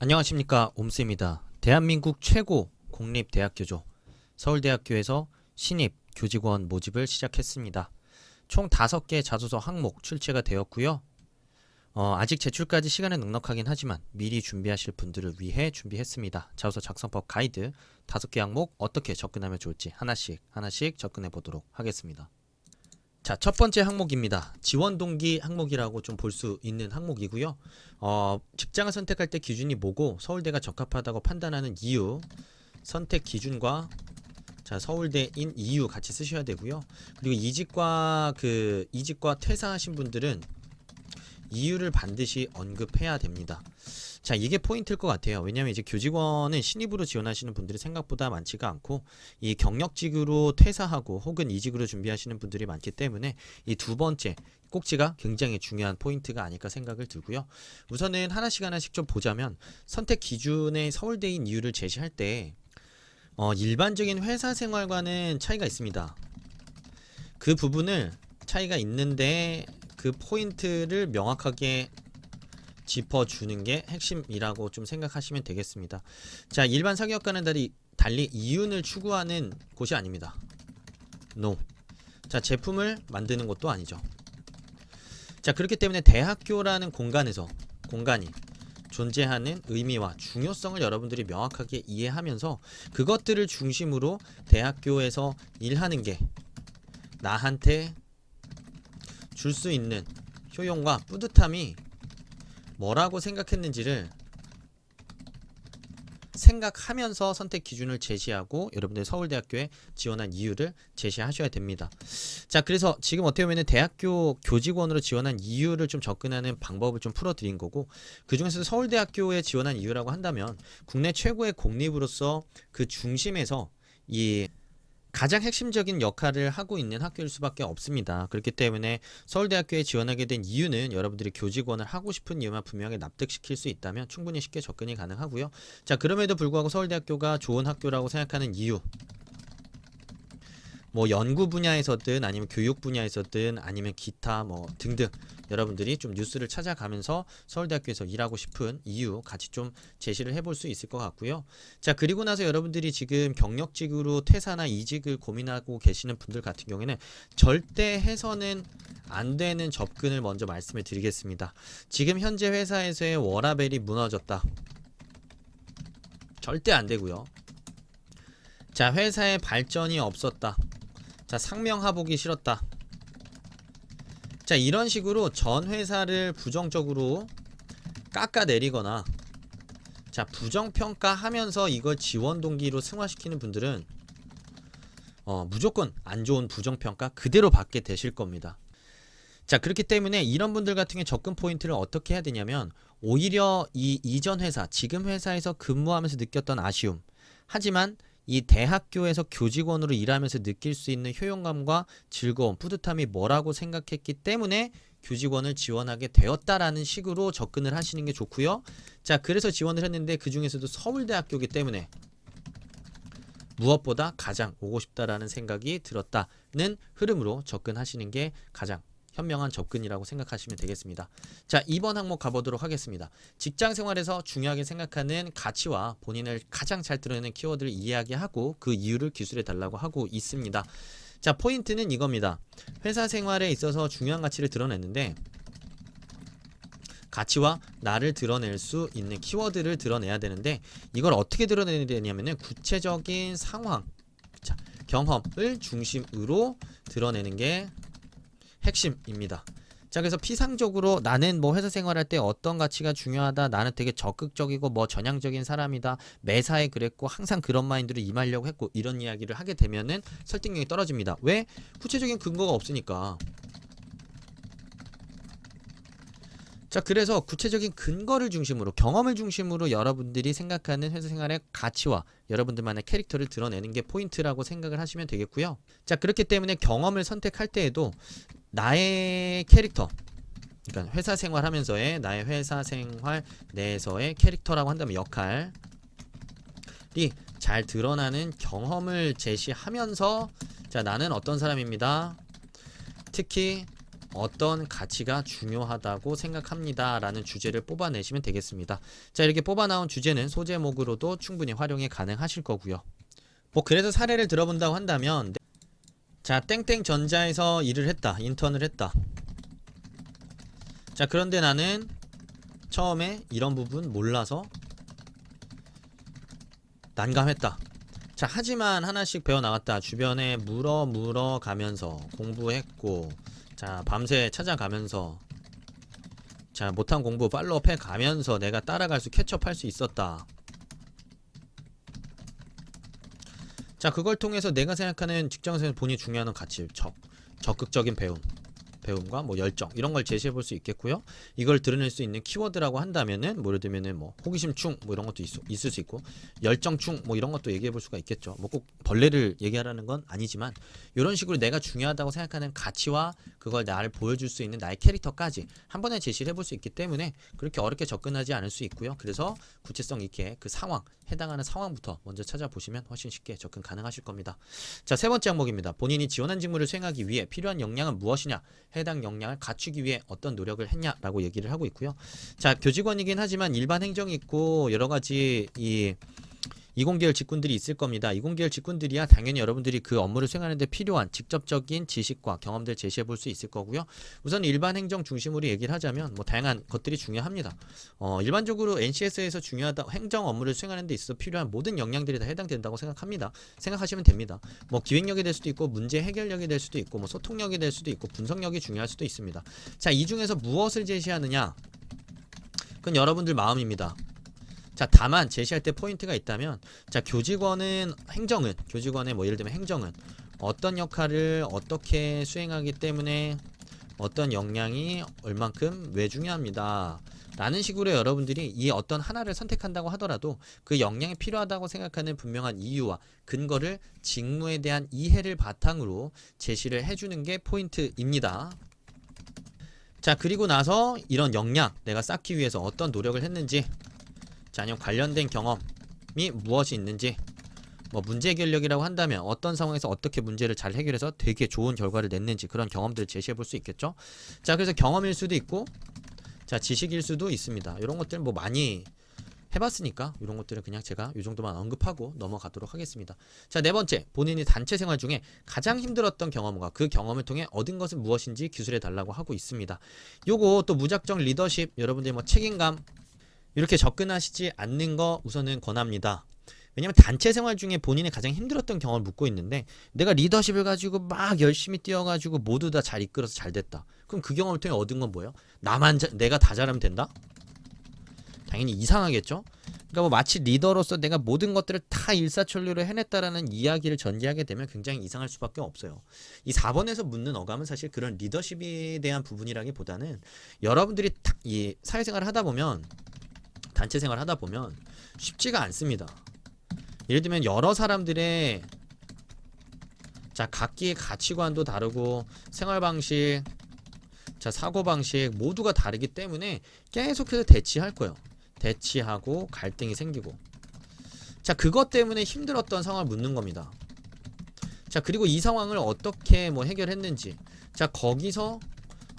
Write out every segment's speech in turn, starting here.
안녕하십니까, 옴스입니다. 대한민국 최고 공립대학교죠. 서울대학교에서 신입 교직원 모집을 시작했습니다. 총 5개 자소서 항목 출제가 되었고요. 아직 제출까지 시간은 넉넉하긴 하지만 미리 준비하실 분들을 위해 준비했습니다. 자소서 작성법 가이드 5개 항목 어떻게 접근하면 좋을지 하나씩 접근해 보도록 하겠습니다. 자, 첫 번째 항목입니다. 지원 동기 항목이라고 좀 볼 수 있는 항목이고요. 직장을 선택할 때 기준이 뭐고 서울대가 적합하다고 판단하는 이유, 선택 기준과 서울대인 이유 같이 쓰셔야 되고요. 그리고 이직과 퇴사하신 분들은 이유를 반드시 언급해야 됩니다. 자, 이게 포인트일 것 같아요. 왜냐하면 이제 교직원은 신입으로 지원하시는 분들이 생각보다 많지가 않고 이 경력직으로 퇴사하고 혹은 이직으로 준비하시는 분들이 많기 때문에 이 두 번째 꼭지가 굉장히 중요한 포인트가 아닐까 생각을 들고요. 우선은 하나씩 좀 보자면 선택 기준의 서울대인 이유를 제시할 때 일반적인 회사 생활과는 차이가 있습니다. 그 부분을 차이가 있는데 그 포인트를 명확하게 짚어주는 게 핵심이라고 좀 생각하시면 되겠습니다. 자, 일반 사기업과는 달리 이윤을 추구하는 곳이 아닙니다. No. 자, 제품을 만드는 것도 아니죠. 자, 그렇기 때문에 대학교라는 공간이 존재하는 의미와 중요성을 여러분들이 명확하게 이해하면서 그것들을 중심으로 대학교에서 일하는 게 나한테 줄 수 있는 효용과 뿌듯함이 뭐라고 생각했는지를 생각하면서 선택 기준을 제시하고 여러분들 서울대학교에 지원한 이유를 제시하셔야 됩니다. 자, 그래서 지금 어떻게 보면 대학교 교직원으로 지원한 이유를 좀 접근하는 방법을 좀 풀어드린 거고, 그 중에서 서울대학교에 지원한 이유라고 한다면 국내 최고의 공립으로서 그 중심에서 이 가장 핵심적인 역할을 하고 있는 학교일 수밖에 없습니다. 그렇기 때문에 서울대학교에 지원하게 된 이유는 여러분들이 교직원을 하고 싶은 이유만 분명히 납득시킬 수 있다면 충분히 쉽게 접근이 가능하고요. 자, 그럼에도 불구하고 서울대학교가 좋은 학교라고 생각하는 이유, 뭐 연구 분야에서든 아니면 교육 분야에서든 아니면 기타 뭐 등등 여러분들이 좀 뉴스를 찾아가면서 서울대학교에서 일하고 싶은 이유 같이 좀 제시를 해볼 수 있을 것 같고요. 자, 그리고 나서 여러분들이 지금 경력직으로 퇴사나 이직을 고민하고 계시는 분들 같은 경우에는 절대 해서는 안 되는 접근을 먼저 말씀을 드리겠습니다. 지금 현재 회사에서의 워라밸이 무너졌다. 절대 안 되고요. 자, 회사의 발전이 없었다. 자, 상명하복이 싫었다. 자, 이런 식으로 전 회사를 부정적으로 깎아내리거나 자, 부정평가하면서 이걸 지원 동기로 승화시키는 분들은 무조건 안 좋은 부정평가 그대로 받게 되실 겁니다. 자, 그렇기 때문에 이런 분들 같은 경우 접근 포인트를 어떻게 해야 되냐면 오히려 이 이전 회사, 지금 회사에서 근무하면서 느꼈던 아쉬움, 하지만 이 대학교에서 교직원으로 일하면서 느낄 수 있는 효용감과 즐거움, 뿌듯함이 뭐라고 생각했기 때문에 교직원을 지원하게 되었다라는 식으로 접근을 하시는 게 좋고요. 자, 그래서 지원을 했는데 그 중에서도 서울대학교이기 때문에 무엇보다 가장 오고 싶다라는 생각이 들었다는 흐름으로 접근하시는 게 가장 현명한 접근이라고 생각하시면 되겠습니다. 자, 2번 항목 가보도록 하겠습니다. 직장 생활에서 중요하게 생각하는 가치와 본인을 가장 잘 드러내는 키워드를 이야기하고 그 이유를 기술해 달라고 하고 있습니다. 자, 포인트는 이겁니다. 회사 생활에 있어서 중요한 가치를 드러냈는데 가치와 나를 드러낼 수 있는 키워드를 드러내야 되는데 이걸 어떻게 드러내야 되냐면은 구체적인 상황, 자, 경험을 중심으로 드러내는 게 핵심입니다. 자, 그래서 피상적으로 나는 뭐 회사 생활할 때 어떤 가치가 중요하다, 나는 되게 적극적이고 뭐 전향적인 사람이다, 매사에 그랬고 항상 그런 마인드로 임하려고 했고, 이런 이야기를 하게 되면은 설득력이 떨어집니다. 왜? 구체적인 근거가 없으니까. 자, 그래서 구체적인 근거를 중심으로, 경험을 중심으로 여러분들이 생각하는 회사 생활의 가치와 여러분들만의 캐릭터를 드러내는 게 포인트라고 생각을 하시면 되겠고요. 자, 그렇기 때문에 경험을 선택할 때에도 나의 캐릭터, 그러니까 회사 생활 하면서의 나의 회사 생활 내에서의 캐릭터라고 한다면 역할이 잘 드러나는 경험을 제시하면서 자, 나는 어떤 사람입니다. 특히 어떤 가치가 중요하다고 생각합니다 라는 주제를 뽑아내시면 되겠습니다. 자, 이렇게 뽑아 나온 주제는 소제목으로도 충분히 활용이 가능하실 거고요. 뭐 그래서 사례를 들어본다고 한다면, 자, 땡땡 전자에서 일을 했다, 인턴을 했다. 자, 그런데 나는 처음에 이런 부분 몰라서 난감했다. 자, 하지만 하나씩 배워나갔다. 주변에 물어 가면서 공부했고, 자, 밤새 찾아가면서, 자, 못한 공부 팔로업 해가면서 내가 따라갈 수, 캐치업할 수 있었다. 자, 그걸 통해서 내가 생각하는 직장에서 본인이 중요한 가치, 적극적인 배움과 뭐 열정 이런 걸 제시해 볼 수 있겠고요. 이걸 드러낼 수 있는 키워드라고 한다면은 뭐 예를 들면은 뭐 호기심충 뭐 이런 것도 있을 수 있고, 열정충 뭐 이런 것도 얘기해 볼 수가 있겠죠. 뭐 꼭 벌레를 얘기하라는 건 아니지만 이런 식으로 내가 중요하다고 생각하는 가치와 그걸 나를 보여줄 수 있는 나의 캐릭터까지 한 번에 제시를 해볼 수 있기 때문에 그렇게 어렵게 접근하지 않을 수 있고요. 그래서 구체성 있게 그 상황, 해당하는 상황부터 먼저 찾아보시면 훨씬 쉽게 접근 가능하실 겁니다. 자, 세 번째 항목입니다. 본인이 지원한 직무를 수행하기 위해 필요한 역량은 무엇이냐, 해당 역량을 갖추기 위해 어떤 노력을 했냐라고 얘기를 하고 있고요. 자, 교직원이긴 하지만 일반 행정이 있고 여러 가지 이 이공계열 직군들이 있을 겁니다. 이공계열 직군들이야 당연히 여러분들이 그 업무를 수행하는데 필요한 직접적인 지식과 경험들 제시해 볼 수 있을 거고요. 우선 일반 행정 중심으로 얘기를 하자면 뭐 다양한 것들이 중요합니다. 일반적으로 NCS에서 중요하다, 행정 업무를 수행하는 데 있어서 필요한 모든 역량들이 다 해당된다고 생각하시면 됩니다. 뭐 기획력이 될 수도 있고 문제 해결력이 될 수도 있고 뭐 소통력이 될 수도 있고 분석력이 중요할 수도 있습니다. 자, 이 중에서 무엇을 제시하느냐? 그건 여러분들 마음입니다. 자, 다만 제시할 때 포인트가 있다면, 자, 교직원의 뭐 예를 들면 행정은 어떤 역할을 어떻게 수행하기 때문에 어떤 역량이 얼만큼 왜 중요합니다 라는 식으로 여러분들이 이 어떤 하나를 선택한다고 하더라도 그 역량이 필요하다고 생각하는 분명한 이유와 근거를 직무에 대한 이해를 바탕으로 제시를 해주는 게 포인트입니다. 자, 그리고 나서 이런 역량 내가 쌓기 위해서 어떤 노력을 했는지, 자, 아니면 관련된 경험이 무엇이 있는지, 뭐 문제 해결력이라고 한다면 어떤 상황에서 어떻게 문제를 잘 해결해서 되게 좋은 결과를 냈는지 그런 경험들을 제시해 볼 수 있겠죠. 자, 그래서 경험일 수도 있고, 자, 지식일 수도 있습니다. 이런 것들 뭐 많이 해봤으니까 이런 것들은 그냥 제가 이 정도만 언급하고 넘어가도록 하겠습니다. 자, 네 번째, 본인이 단체 생활 중에 가장 힘들었던 경험과 그 경험을 통해 얻은 것은 무엇인지 기술해 달라고 하고 있습니다. 요거 또 무작정 리더십, 여러분들 뭐 책임감 이렇게 접근하시지 않는 거 우선은 권합니다. 왜냐면 단체 생활 중에 본인이 가장 힘들었던 경험을 묻고 있는데 내가 리더십을 가지고 막 열심히 뛰어가지고 모두 다 잘 이끌어서 잘 됐다. 그럼 그 경험을 통해 얻은 건 뭐예요? 내가 다 잘하면 된다? 당연히 이상하겠죠? 그러니까 뭐 마치 리더로서 내가 모든 것들을 다 일사천리로 해냈다라는 이야기를 전제하게 되면 굉장히 이상할 수밖에 없어요. 이 4번에서 묻는 어감은 사실 그런 리더십에 대한 부분이라기보다는 여러분들이 이 사회생활을 하다 보면, 단체 생활을 하다 보면 쉽지가 않습니다. 예를 들면 여러 사람들의, 자, 각기의 가치관도 다르고 생활 방식, 자, 사고 방식 모두가 다르기 때문에 계속해서 대치할 거예요. 대치하고 갈등이 생기고, 자, 그것 때문에 힘들었던 상황을 묻는 겁니다. 자, 그리고 이 상황을 어떻게 뭐 해결했는지, 자, 거기서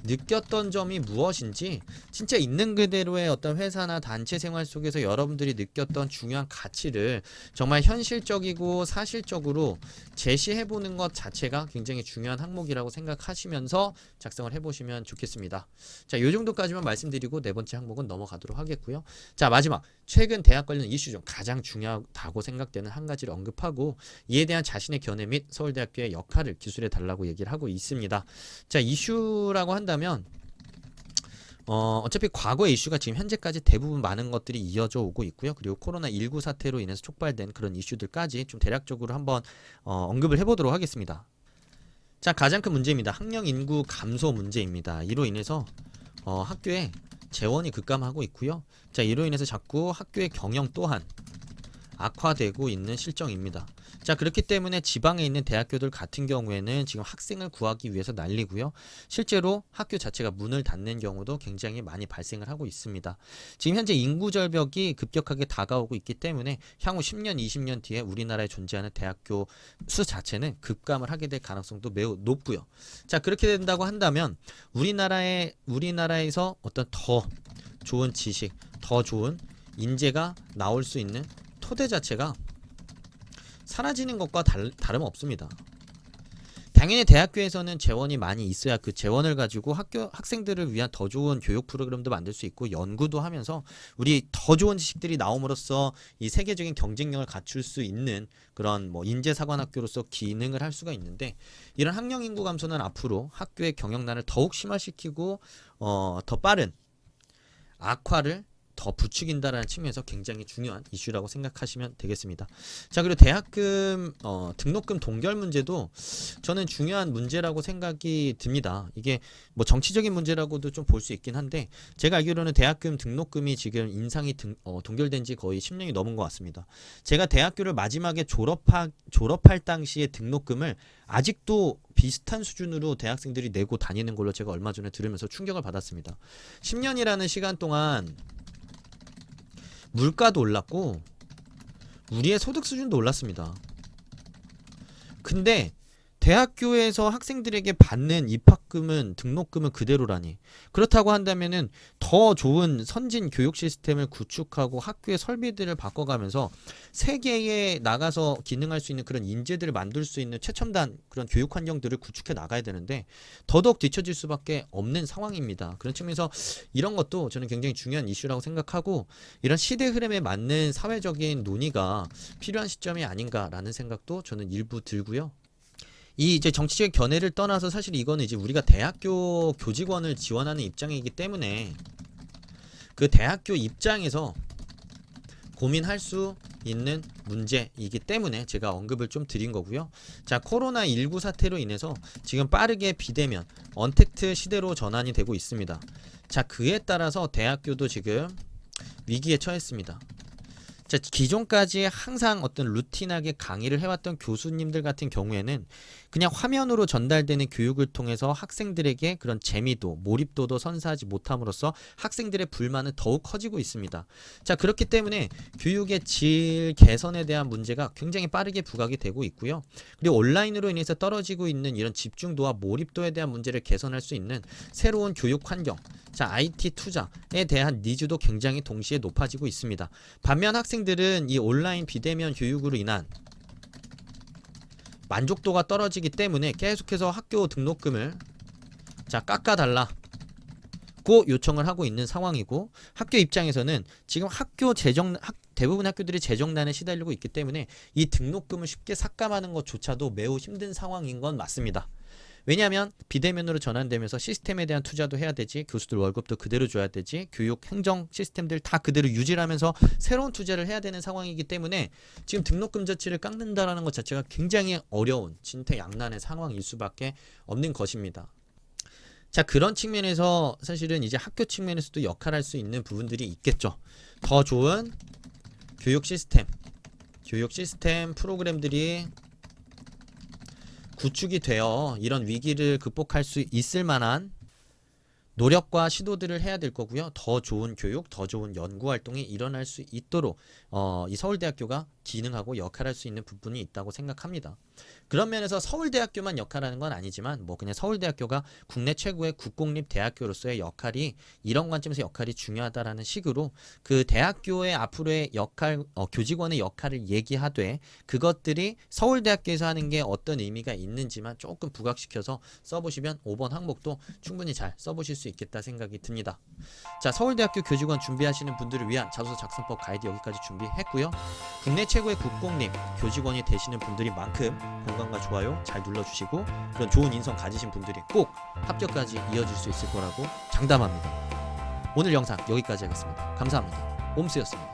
느꼈던 점이 무엇인지, 진짜 있는 그대로의 어떤 회사나 단체 생활 속에서 여러분들이 느꼈던 중요한 가치를 정말 현실적이고 사실적으로 제시해보는 것 자체가 굉장히 중요한 항목이라고 생각하시면서 작성을 해보시면 좋겠습니다. 자, 요 정도까지만 말씀드리고 네 번째 항목은 넘어가도록 하겠고요. 자, 마지막, 최근 대학 관련 이슈 중 가장 중요하다고 생각되는 한 가지를 언급하고 이에 대한 자신의 견해 및 서울대학교의 역할을 기술해 달라고 얘기를 하고 있습니다. 자, 이슈라고 한다면 어차피 과거의 이슈가 지금 현재까지 대부분 많은 것들이 이어져 오고 있고요. 그리고 코로나19 사태로 인해서 촉발된 그런 이슈들까지 좀 대략적으로 한번 언급을 해보도록 하겠습니다. 자, 가장 큰 문제입니다. 학령 인구 감소 문제입니다. 이로 인해서 학교에 재원이 급감하고 있고요. 자, 이로 인해서 자꾸 학교의 경영 또한 악화되고 있는 실정입니다. 자, 그렇기 때문에 지방에 있는 대학교들 같은 경우에는 지금 학생을 구하기 위해서 난리고요. 실제로 학교 자체가 문을 닫는 경우도 굉장히 많이 발생을 하고 있습니다. 지금 현재 인구 절벽이 급격하게 다가오고 있기 때문에 향후 10년, 20년 뒤에 우리나라에 존재하는 대학교 수 자체는 급감을 하게 될 가능성도 매우 높고요. 자, 그렇게 된다고 한다면 우리나라에서 어떤 더 좋은 지식, 더 좋은 인재가 나올 수 있는 토대 자체가 사라지는 것과 다름없습니다. 당연히 대학교에서는 재원이 많이 있어야 그 재원을 가지고 학생들을 위한 더 좋은 교육 프로그램도 만들 수 있고 연구도 하면서 우리 더 좋은 지식들이 나옴으로써 이 세계적인 경쟁력을 갖출 수 있는 그런 뭐 인재사관학교로서 기능을 할 수가 있는데, 이런 학령 인구 감소는 앞으로 학교의 경영난을 더욱 심화시키고 더 빠른 악화를 더 부추긴다라는 측면에서 굉장히 중요한 이슈라고 생각하시면 되겠습니다. 자, 그리고 대학금 등록금 동결 문제도 저는 중요한 문제라고 생각이 듭니다. 이게 뭐 정치적인 문제라고도 좀 볼 수 있긴 한데, 제가 알기로는 대학금 등록금이 지금 인상이 동결된 지 거의 10년이 넘은 것 같습니다. 제가 대학교를 마지막에 졸업할 당시의 등록금을 아직도 비슷한 수준으로 대학생들이 내고 다니는 걸로 제가 얼마 전에 들으면서 충격을 받았습니다. 10년이라는 시간 동안 물가도 올랐고 우리의 소득 수준도 올랐습니다. 근데 대학교에서 학생들에게 받는 입학금은 등록금은 그대로라니. 그렇다고 한다면은 더 좋은 선진 교육 시스템을 구축하고 학교의 설비들을 바꿔가면서 세계에 나가서 기능할 수 있는 그런 인재들을 만들 수 있는 최첨단 그런 교육 환경들을 구축해 나가야 되는데 더더욱 뒤처질 수밖에 없는 상황입니다. 그런 측면에서 이런 것도 저는 굉장히 중요한 이슈라고 생각하고, 이런 시대 흐름에 맞는 사회적인 논의가 필요한 시점이 아닌가라는 생각도 저는 일부 들고요. 이 이제 정치적 견해를 떠나서 사실 이거는 이제 우리가 대학교 교직원을 지원하는 입장이기 때문에 그 대학교 입장에서 고민할 수 있는 문제이기 때문에 제가 언급을 좀 드린 거고요. 자, 코로나19 사태로 인해서 지금 빠르게 비대면, 언택트 시대로 전환이 되고 있습니다. 자, 그에 따라서 대학교도 지금 위기에 처했습니다. 자, 기존까지 항상 어떤 루틴하게 강의를 해왔던 교수님들 같은 경우에는 그냥 화면으로 전달되는 교육을 통해서 학생들에게 그런 재미도 몰입도도 선사하지 못함으로써 학생들의 불만은 더욱 커지고 있습니다. 자, 그렇기 때문에 교육의 질 개선에 대한 문제가 굉장히 빠르게 부각이 되고 있고요. 그리고 온라인으로 인해서 떨어지고 있는 이런 집중도와 몰입도에 대한 문제를 개선할 수 있는 새로운 교육 환경, 자, IT 투자에 대한 니즈도 굉장히 동시에 높아지고 있습니다. 반면 학생들은 이 온라인 비대면 교육으로 인한 만족도가 떨어지기 때문에 계속해서 학교 등록금을 깎아달라고 요청을 하고 있는 상황이고, 학교 입장에서는 지금 대부분 학교들이 재정난에 시달리고 있기 때문에 이 등록금을 쉽게 삭감하는 것조차도 매우 힘든 상황인 건 맞습니다. 왜냐하면 비대면으로 전환되면서 시스템에 대한 투자도 해야 되지, 교수들 월급도 그대로 줘야 되지, 교육 행정 시스템들 다 그대로 유지를 하면서 새로운 투자를 해야 되는 상황이기 때문에 지금 등록금 자체를 깎는다라는 것 자체가 굉장히 어려운 진퇴양난의 상황일 수밖에 없는 것입니다. 자, 그런 측면에서 사실은 이제 학교 측면에서도 역할할 수 있는 부분들이 있겠죠. 더 좋은 교육 시스템 프로그램들이 구축이 되어 이런 위기를 극복할 수 있을 만한 노력과 시도들을 해야 될 거고요. 더 좋은 교육, 더 좋은 연구 활동이 일어날 수 있도록 이 서울대학교가 기능하고 역할할 수 있는 부분이 있다고 생각합니다. 그런 면에서 서울대학교만 역할하는 건 아니지만 뭐 그냥 서울대학교가 국내 최고의 국공립 대학교로서의 역할이, 이런 관점에서 역할이 중요하다라는 식으로 그 대학교의 앞으로의 역할, 교직원의 역할을 얘기하되 그것들이 서울대학교에서 하는 게 어떤 의미가 있는지만 조금 부각시켜서 써보시면 5번 항목도 충분히 잘 써보실 수 있겠다 생각이 듭니다. 자, 서울대학교 교직원 준비하시는 분들을 위한 자소서 작성법 가이드 여기까지 준비했고요. 국내 최고의 국공립 교직원이 되시는 분들인 만큼 공감과 좋아요 잘 눌러주시고, 그런 좋은 인성 가지신 분들이 꼭 합격까지 이어질 수 있을 거라고 장담합니다. 오늘 영상 여기까지 하겠습니다. 감사합니다. 옴스였습니다.